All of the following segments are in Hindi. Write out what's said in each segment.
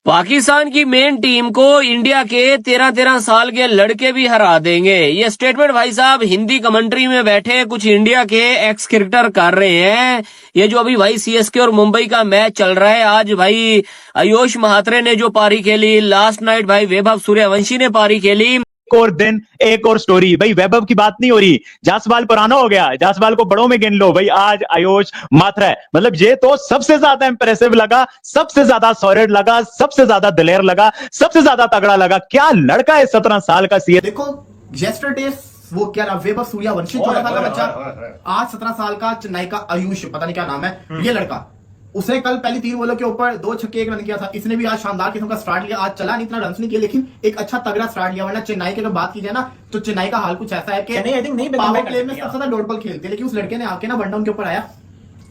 पाकिस्तान की मेन टीम को इंडिया के 13-13 साल के लड़के भी हरा देंगे। ये स्टेटमेंट भाई साहब हिंदी कमेंट्री में बैठे कुछ इंडिया के एक्स क्रिकेटर कर रहे हैं। ये जो अभी भाई सीएसके और मुंबई का मैच चल रहा है, आज भाई आयुष महात्रे ने जो पारी खेली, लास्ट नाइट भाई वैभव सूर्यवंशी ने पारी खेली। एक और दिन एक और स्टोरी। भाई वैभव की बात नहीं हो रही, जासवाल पुराना हो गया, जासवाल को बड़ों में गिन लो। भाई आज आयुष मात्रा है, मतलब ये तो सबसे ज्यादा इंप्रेसिव लगा, सबसे ज्यादा सॉलिड लगा, सबसे ज्यादा दिलेर लगा, सबसे ज्यादा तगड़ा लगा। क्या लड़का है 17 साल का सीए। देखो येस्टरडे वो क्या नाम, वैभव सूर्यवंशी 14 साल का बच्चा, आज 17 साल का चेन्नई का आयुष, पता नहीं क्या नाम है ये लड़का। उसने कल पहली 3 बॉलों के ऊपर 2 छक्के 1 रन किया था। इसने भी आज शानदार किस्म का स्टार्ट लिया। आज चला नहीं, इतना रन नहीं किया, लेकिन एक अच्छा तगड़ा स्टार्ट लिया। वरना चेन्नई की अगर बात की जाए ना, तो चेन्नई का हाल कुछ ऐसा है कि पावर प्ले में सबसे ज्यादा डॉट बॉल खेलते हैं, लेकिन उस लड़के ने आके ना वन डाउन के ऊपर आया,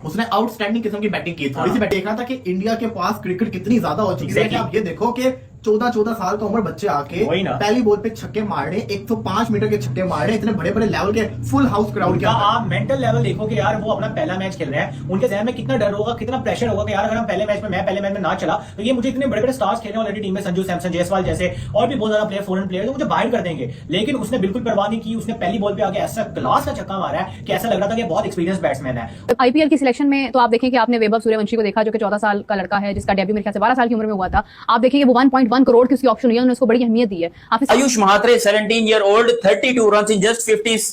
उसने आउटस्टैंडिंग किस्म की बैटिंग की। थोड़ी सी बैटिंग देख रहा था कि इंडिया के पास क्रिकेट कितनी ज्यादा हो चुकी है कि आप ये देखो कि 14 साल का उम्र बच्चे आके पहली बॉल पे छक्के मार रहे, 105 मीटर के छक्के मार रहे, इतने बड़े बड़े लेवल के, फुल हाउस क्राउड के। आप मेंटल लेवल देखो कि यार वो अपना पहला मैच खेल रहे हैं, उनके जहन में कितना डर होगा, कितना प्रेशर होगा कि यार अगर हम पहले मैच में ना चला तो ये मुझे इतने बड़े बड़े स्टार्स खेलने वाली टीम में, संजू सैमसन, जायसवाल जैसे और भी बहुत ज्यादा प्लेयर, फॉरेन प्लेयर, तो मुझे बाहर कर देंगे। लेकिन उसने बिल्कुल परवाह नहीं की। उसने पहली बॉल पे आके ऐसा क्लास का छक्का मारा है कि ऐसा लग रहा था कि बहुत एक्सपीरियंस बैट्समैन है। आईपीएल की सिलेक्शन में तो आप देखें कि आपने वैभव सूर्यवंशी को देखा, जो कि 14 साल का लड़का है, जिसका डेब्यू मेरे ख्याल से 12 साल की उम्र में हुआ था। आप देखेंगे वो 1.1 करोड़ की उसकी ऑप्शन हुई है, उन्होंने उसको बड़ी अहमियत दी है। Ayush Mhatre 17 year old 32 runs in just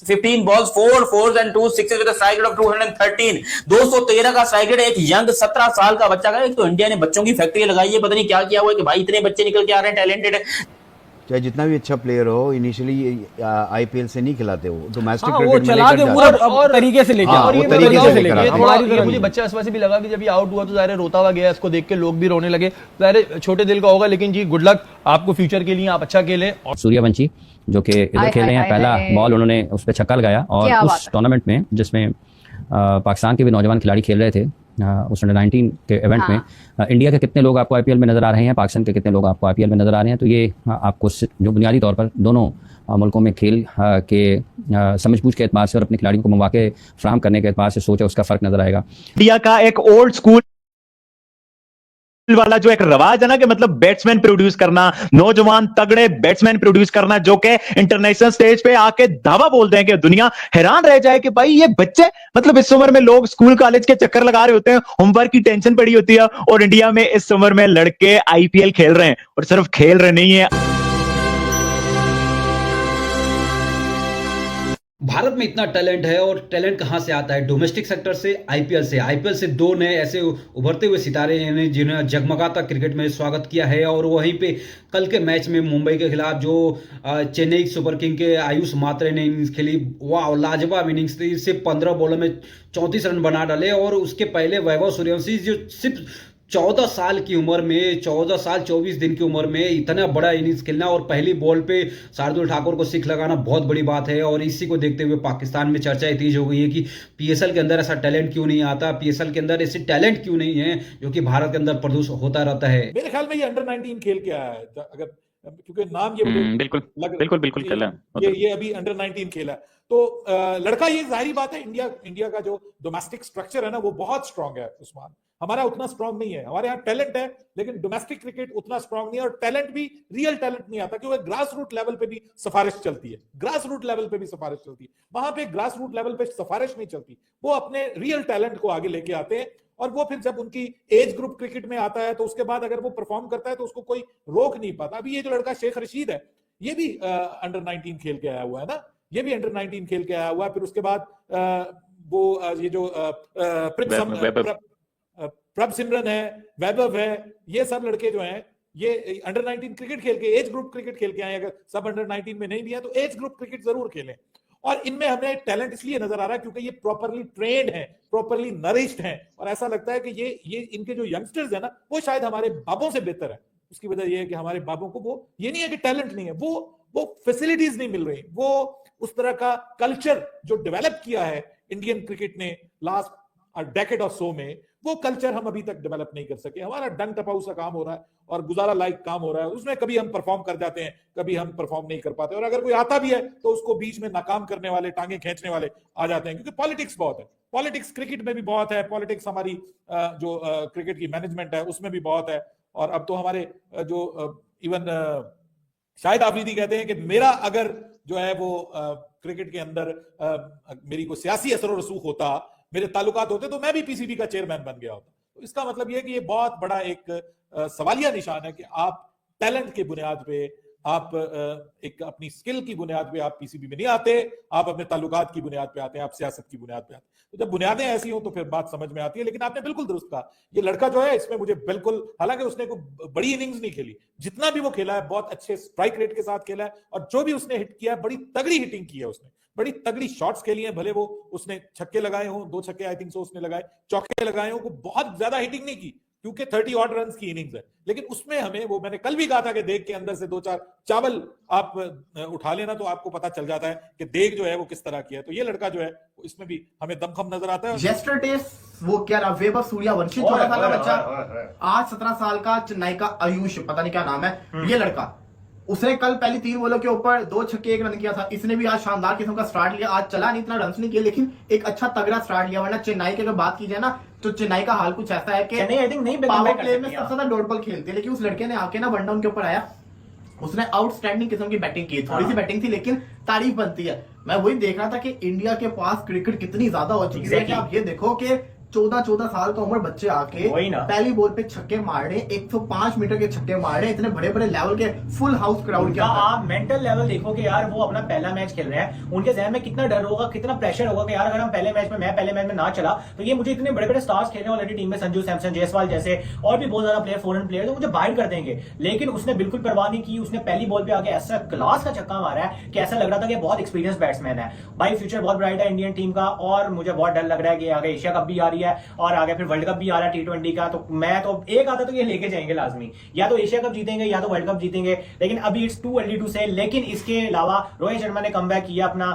15 balls, 4 fours and 2 sixes with a strike rate of 213, 213 का स्ट्राइक रेट। एक यंग 17 साल का बच्चा का। एक तो इंडिया ने बच्चों की फैक्ट्री लगाई है, पता नहीं क्या किया हुआ है कि भाई इतने बच्चे निकल के आ रहे हैं टैलेंटेड। चाहे जितना भी अच्छा प्लेयर हो, इनिशियली आईपीएल से नहीं खिलाते, वो डोमेस्टिक वो क्रिकेट में चला के पूरा और तरीके से लेके और ये तरीके से लेकर ये मुझे बच्चा इस वजह से भी लगा कि जब ये आउट हुआ तो ज़ाहिर है रोता हुआ गया, इसको देख के लोग भी रोने लगे। ज़ाहिर छोटे दिल का होगा, लेकिन जी गुड लक आपको फ्यूचर के लिए, आप अच्छा खेले। सूर्यवंशी जो कि इधर खेल रहे हैं, पहला बॉल उन्होंने उस पर छक्का लगाया। और उस टूर्नामेंट में जिसमें पाकिस्तान के भी नौजवान खिलाड़ी खेल रहे थे, उस अंडर 19 के इवेंट में इंडिया के कितने लोग आपको आईपीएल में नजर आ रहे हैं, पाकिस्तान के कितने लोग आपको आईपीएल में नजर आ रहे हैं, तो ये आपको जो बुनियादी तौर पर दोनों मुल्कों में खेल के समझबूझ के एतबार से और अपने खिलाड़ियों को मौके फ्राहम करने के एतबार से सोचा उसका फर्क नजर आएगा। इंडिया का एक ओल्ड स्कूल वाला जो एक रवाज है ना कि मतलब बैट्समैन प्रोड्यूस करना, नौजवान तगड़े बैट्समैन प्रोड्यूस करना, जो कि इंटरनेशनल स्टेज पे आके दावा बोल दें कि दुनिया हैरान रह जाए कि भाई ये बच्चे, मतलब इस उम्र में लोग स्कूल कॉलेज के चक्कर लगा रहे होते हैं, होमवर्क की टेंशन पड़ी होती है, और इंडिया में इस उम्र में लड़के आईपीएल खेल रहे हैं। और सिर्फ खेल रहे नहीं है, भारत में इतना टैलेंट है, और टैलेंट कहां से आता है? डोमेस्टिक सेक्टर से, आईपीएल से। आईपीएल से 2 नए ऐसे उभरते हुए सितारे हैं जिन्हें जगमगाता क्रिकेट में स्वागत किया है। और वहीं पे कल के मैच में मुंबई के खिलाफ जो चेन्नई सुपर किंग के आयुष मात्रे ने इनिंग्स खेली, वाह लाजवाब इनिंग्स थी। सिर्फ 15 बॉलों में 34 रन बना डाले। और उसके पहले वैभव सूर्यवंशी जो सिर्फ 14 साल की उम्र में, 14 साल 24 दिन की उम्र में इतना बड़ा इनिंग्स खेलना और पहली बॉल पे शार्दुल ठाकुर को सिक्स लगाना बहुत बड़ी बात है। और इसी को देखते हुए पाकिस्तान में चर्चा तेज हो गई है कि पीएसएल के अंदर ऐसा टैलेंट क्यों नहीं आता, पीएसएल के अंदर ऐसे टैलेंट क्यों नहीं है जो कि भारत के अंदर प्रोड्यूस होता रहता है। मेरे ख्याल में ये अंडर 19 खेल के आया है, अगर क्योंकि नाम ये बिल्कुल खेला, ये अभी अंडर 19 खेला है। तो लड़का, ये जाहिर बात है, इंडिया का जो डोमेस्टिक स्ट्रक्चर है ना वो बहुत स्ट्रांग है उस्मान। हमारा उतना स्ट्रांग नहीं है। हमारे यहाँ टैलेंट है, लेकिन डोमेस्टिक क्रिकेट उतना स्ट्रांग नहीं है। और टैलेंट भी, रियल टैलेंट नहीं आता, क्योंकि ग्रास रूट लेवल पे भी सिफारिश चलती है। ग्रास रूट लेवल पे भी सिफारिश चलती है, वहां पे ग्रास रूट लेवल पे सिफारिश नहीं चलती। वो अपने रियल टैलेंट को आगे लेके आते हैं, और वो फिर जब उनकी एज ग्रुप क्रिकेट में आता है तो उसके बाद अगर वो परफॉर्म करता है तो उसको कोई रोक नहीं पाता। अभी ये जो लड़का शेख रशीद है, ये भी अंडर 19 खेल के आया हुआ है ना, ये भी अंडर 19 खेल के आया हुआ है। फिर उसके बाद वो ये जो प्रभ सिमरन है, वैभव है, ये सब लड़के जो हैं ये अंडर 19 क्रिकेट खेल के, एज ग्रुप क्रिकेट खेल के आए। अगर सब अंडर 19 में नहीं भी है तो एज ग्रुप क्रिकेट जरूर खेलें। और इनमें हमें टैलेंट इसलिए नजर आ रहा है क्योंकि ये प्रॉपरली ट्रेन्ड है, प्रॉपरली नरिश्ड है। और ऐसा लगता है कि ये इनके जो यंगस्टर्स है ना, वो शायद हमारे बाबों से बेहतर है। उसकी वजह यह है कि हमारे बाबों को वो, ये नहीं है कि टैलेंट नहीं है, वो फैसिलिटीज नहीं मिल रही, वो उस तरह का कल्चर जो डेवलप किया है इंडियन क्रिकेट ने लास्ट डेकेड और सो में, वो कल्चर हम अभी तक डेवलप नहीं कर सके। हमारा डंग टपाऊ सा काम हो रहा है और गुजारा लाइक काम हो रहा है, उसमें कभी हम परफॉर्म कर जाते हैं, कभी हम परफॉर्म नहीं कर पाते। और अगर कोई आता भी है तो उसको बीच में नाकाम करने वाले, टांगे खींचने वाले आ जाते हैं, क्योंकि पॉलिटिक्स बहुत है। पॉलिटिक्स क्रिकेट में भी बहुत है, पॉलिटिक्स हमारी जो क्रिकेट की मैनेजमेंट है उसमें भी बहुत है। और अब तो हमारे जो इवन शाहिद आफरीदी कहते हैं कि मेरा अगर जो है वो क्रिकेट के अंदर मेरी को सियासी असर और रसूख होता, मेरे ताल्लुकात होते, तो मैं भी पीसीबी का चेयरमैन बन गया होता। तो इसका मतलब यह है कि ये बहुत बड़ा एक सवालिया निशान है कि आप टैलेंट के बुनियाद पे, आप एक अपनी स्किल की बुनियाद पे आप पीसीबी में नहीं आते, आप अपने ताल्लुकात की बुनियाद पे आते हैं, आप सियासत की बुनियाद पे आते हैं। तो जब बुनियादें ऐसी हो तो फिर बात समझ में आती है। लेकिन आपने बिल्कुल दुरुस्त कहा, ये लड़का जो है इसमें मुझे बिल्कुल, हालांकि उसने कोई बड़ी इनिंग्स नहीं खेली, जितना भी वो खेला है बहुत अच्छे स्ट्राइक रेट के साथ खेला है, और जो भी उसने हिट किया है बड़ी तगड़ी हिटिंग की है उसने, बड़ी तगड़ी शॉट्स खेली हैं। भले वो उसने छक्के लगाए हों, 2 छक्के आई थिंक सो उसने लगाए, चौके लगाए हों, बहुत ज्यादा हिटिंग नहीं की क्योंकि 30 ऑड रन की इनिंग्स है, लेकिन उसमें हमें, वो मैंने कल भी कहा था कि देख के अंदर से 2-4 चावल आप उठा लेना तो आपको पता चल जाता है कि देख जो है वो किस तरह की है। तो ये लड़का जो है इसमें भी हमें दमखम नजर आता है। येस्टरडे वो क्या रहा, वैभव सूर्यवंशी 14 साल का बच्चा, आज 17 साल का चेन्नई का आयुष, पता नहीं क्या नाम है, ये लड़का, उसने कल पहली 3 बॉलों के ऊपर 2 छक्के 1 रन किया था। इसने भी आज शानदार किस्म का स्टार्ट लिया, आज चला नहीं, इतना रन नहीं किया, लेकिन एक अच्छा तगड़ा स्टार्ट लिया। वरना चेन्नई की अगर बात की जाए ना, तो चेन्नई का हाल कुछ ऐसा है कि पावर प्ले में सबसे ज्यादा डॉट बॉल खेलते हैं, लेकिन उस लड़के ने आके ना वन डाउन के ऊपर आया, उसने आउटस्टैंडिंग किस्म की बैटिंग की, थोड़ी सी बैटिंग थी लेकिन तारीफ बनती है। मैं वही देख रहा था कि इंडिया के पास क्रिकेट कितनी ज्यादा हो चुकी है कि आप ये देखो कि 14 साल का उम्र बच्चे आके पहली बॉल पे छक्के मार रहे, 105 मीटर के छक्के मार रहे, इतने बड़े बड़े लेवल के, फुल हाउस क्राउड के। आप मेंटल लेवल देखो कि यार वो अपना पहला मैच खेल रहे हैं, उनके जहन में कितना डर होगा, कितना प्रेशर होगा कि यार अगर हम पहले मैच में ना चला तो ये मुझे इतने बड़े बड़े स्टार्स खेल रहे हैं ऑलरेडी टीम में, संजू सैमसन, जायसवाल जैसे और भी बहुत ज्यादा प्लेयर, फॉरेन प्लेयर, तो मुझे बाइट कर देंगे। लेकिन उसने बिल्कुल परवाह नहीं की, उसने पहली बॉल पे आके ऐसा क्लास का छक्का मारा है कि ऐसा लग रहा था कि बहुत एक्सपीरियंस बैट्समैन है भाई। फ्यूचर बहुत ब्राइट है इंडियन टीम का, और मुझे बहुत डर लग रहा है कि आगे एशिया कप भी आ रही है और आगे फिर वर्ल्ड कप भी आ रहा है T20 का। तो मैं तो एक आता तो ये लेके जाएंगे लाजमी, या तो एशिया कप जीतेंगे या तो वर्ल्ड कप जीतेंगे, लेकिन अभी इट्स टू अर्ली टू से। लेकिन इसके अलावा रोहित शर्मा ने कमबैक किया अपना,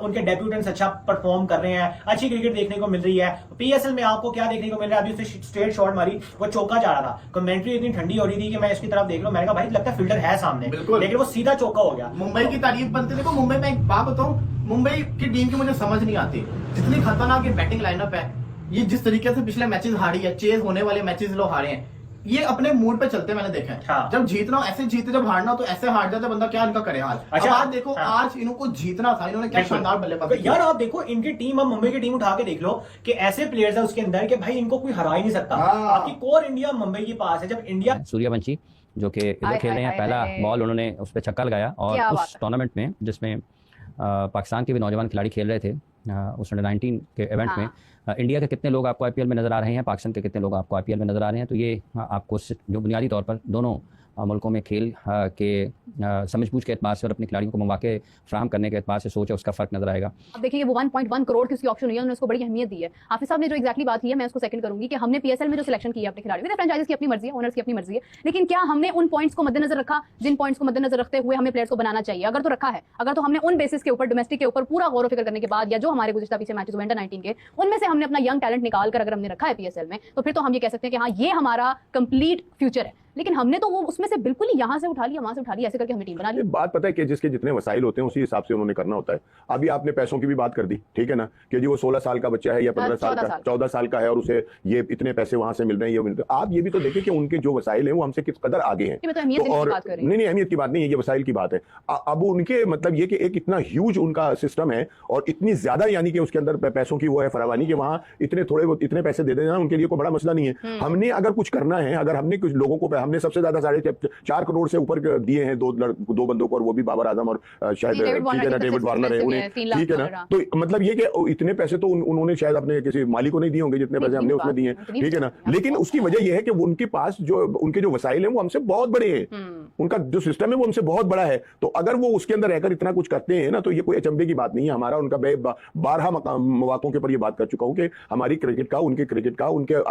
उनके डेब्यूटेंट्स अच्छा परफॉर्म कर रहे हैं, अच्छी क्रिकेट देखने को मिल रही है। पीएसएल में आपको क्या देखने को मिल रहा है, अभी उसने स्ट्रेट शॉट मारी, वो चौका जा रहा था, कमेंट्री इतनी ठंडी हो रही थी कि मैं इसकी तरफ देख लो, मैंने कहा भाई लगता है फील्डर है सामने, लेकिन वो सीधा चौका हो गया। मुंबई की तारीफ बनती, देखो मुंबई में एक बात बताऊं, मुंबई की टीम की मुझे समझ नहीं आती, जितनी खतरनाक ये बैटिंग लाइनअप है, ये जिस तरीके से पिछले मैचेस हारी है, चेज होने वाले मैचेस लोग हारे हैं, ये अपने मूड पे चलते मैंने देखा है। हाँ। जब जीतना हो ऐसे जीते, जब हारना हो तो ऐसे हार जाते, बंदा क्या इनका करे हाल। अच्छा, आज देखो आज इनको जीतना था, इन्होंने क्या शानदार बल्लेबाजी की। यार आप देखो इनकी टीम, अब मुंबई की टीम उठा के देख लो कि ऐसे प्लेयर्स है उसके अंदर कि भाई इनको कोई हरा ही नहीं सकता। आपकी कोर इंडिया मुंबई के पास है। जब इंडिया सूर्यवंशी जो कि इधर खेल रहे हैं, पहला बॉल उन्होंने उस पर छक्का लगाया, और उस टूर्नामेंट में जिसमें पाकिस्तान के भी नौजवान खिलाड़ी खेल रहे थे, उस अंडर-19 के इवेंट में इंडिया के कितने लोग आपको आईपीएल में नजर आ रहे हैं, पाकिस्तान के कितने लोग आपको आईपीएल में नजर आ रहे हैं, तो ये आपको जो बुनियादी तौर पर दोनों मुल्कों में खेल के समझबूझ के एतबार से और अपने खिलाड़ियों को मौके फ्राहम करने के एतबार से सोच है, उसका फर्क नजर आएगा। अब देखिए वो 1.1 करोड़ की उसकी ऑप्शन हुई है, उन्होंने उसको बड़ी अहमियत दी है। हाफिज साहब ने जो एक्जैक्टली बात की है, मैं उसको सेकंड करूंगी कि हमने पीएसएल में जो सिलेक्शन की है अपने खिलाड़ियों, फ्रेंचाइजीज की अपनी मर्जी है, ओनर्स की अपनी मर्जी है, लेकिन क्या हमने उन पॉइंट्स को मद्देनजर रखा जिन पॉइंट्स को मद्देनजर रखते हुए हमें प्लेयर्स को बनाना चाहिए? अगर तो रखा है, अगर तो हमने उन बेसिस के ऊपर, डोमेस्टिक के ऊपर पूरा गौर फिक्र करने के बाद, या जो हमारे गुज़िश्ता पीछे मैचेस हुए अंडर-19 के, उनमें से हमने अपना यंग टैलेंट निकाल कर अगर हमने रखा है पीएसएल में, तो फिर तो हम ये कह सकते हैं कि हाँ ये हमारा कंप्लीट फ्यूचर है। लेकिन हमने तो वो उसमें से बिल्कुल ही यहाँ से उठा लिया, वहां से उठा लिया, ऐसे करके हमने टीम बना ली। बात पता है कि जिसके जितने वसाइल होते हैं उसी हिसाब से उन्होंने करना होता है। अभी आपने पैसों की भी बात कर दी, ठीक है ना, कि जी वो 16 साल का बच्चा है या 15 साल का, 14 साल का है और उसे ये इतने पैसे वहां से मिल रहे हैं, ये मिल रहे हैं। आप ये भी तो देखिए कि उनके जो वसाइल हैं वो हमसे किस कदर आगे हैं। और नहीं अहमियत की बात नहीं है, ये वसाइल की बात है। अब उनके मतलब ये कि एक इतना ह्यूज उनका सिस्टम है और इतनी ज्यादा यानी कि उसके अंदर पैसों की वो है फरावानी कि वहां इतने पैसे दे देना उनके लिए कोई बड़ा मसला नहीं है। हमने अगर कुछ करना है, अगर हमने कुछ लोगों को, हमने सबसे ज्यादा 4.5 करोड़ से ऊपर दिए हैं दो बंदों को, और वो भी बाबर आजम और शायद डेविड वार्नर है उन्हें, ठीक है ना। तो मतलब ये कि इतने पैसे तो उन्होंने शायद अपने किसी मालिक को नहीं दिए होंगे जितने पैसे हमने उसमें दिए, ठीक है ना। लेकिन उसकी वजह यह है कि उनके पास जो उनके जो वसाइल हैं वो हमसे बहुत बड़े हैं, उनका जो सिस्टम है वो हमसे बहुत बड़ा है। तो अगर वो उसके अंदर रहकर इतना कुछ करते हैं ना, तो ये कोई अचंभे की बात नहीं है। हमारा उनका 12 मौकों के ऊपर ये बात कर चुका हूं कि हमारी क्रिकेट का, उनके क्रिकेट का, उनके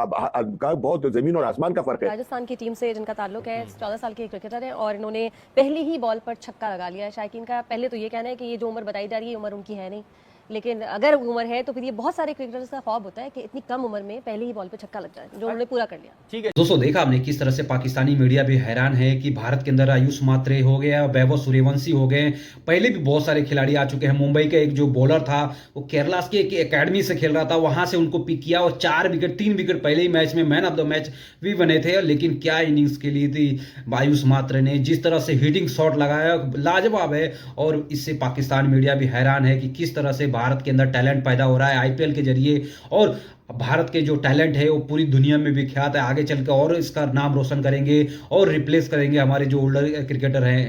का बहुत जमीन और आसमान का फर्क है। राजस्थान की टीम से जिनका ताल्लुक है, 14 साल के क्रिकेटर है और इन्होंने पहली ही बॉल पर छक्का लगा लिया है। शायकीन का पहले तो ये कहना है कि ये जो उम्र बताई जा रही है उम्र उनकी है नहीं, लेकिन अगर उम्र है तो फिर ये बहुत सारे क्रिकेटर्स का ख्वाब होता है कि इतनी कम उम्र में पहली ही बॉल पे छक्का लग जाए, जो उन्होंने पूरा कर लिया। ठीक है दोस्तों, देखा आपने किस तरह से पाकिस्तानी मीडिया भी हैरान है कि भारत के अंदर आयुष मात्रे हो गया, वैभव सूर्यवंशी हो गए, पहले भी बहुत सारे खिलाड़ी आ चुके हैं। मुंबई का एक जो बॉलर था वो केरला की एक एकेडमी से खेल रहा था, वहां से उनको पिक किया और 3 विकेट पहले ही मैच में मैन ऑफ द मैच भी बने थे। लेकिन क्या इनिंग्स के लिए थी आयुष मात्रे ने, जिस तरह से हिटिंग शॉट लगाया लाजवाब है। और इससे पाकिस्तान मीडिया भी हैरान है कि किस तरह से भारत के अंदर टैलेंट पैदा हो रहा है आईपीएल के जरिए, और भारत के जो टैलेंट है वो पूरी दुनिया में विख्यात है। आगे चल के और इसका नाम रोशन करेंगे और रिप्लेस करेंगे हमारे जो ओल्डर क्रिकेटर हैं।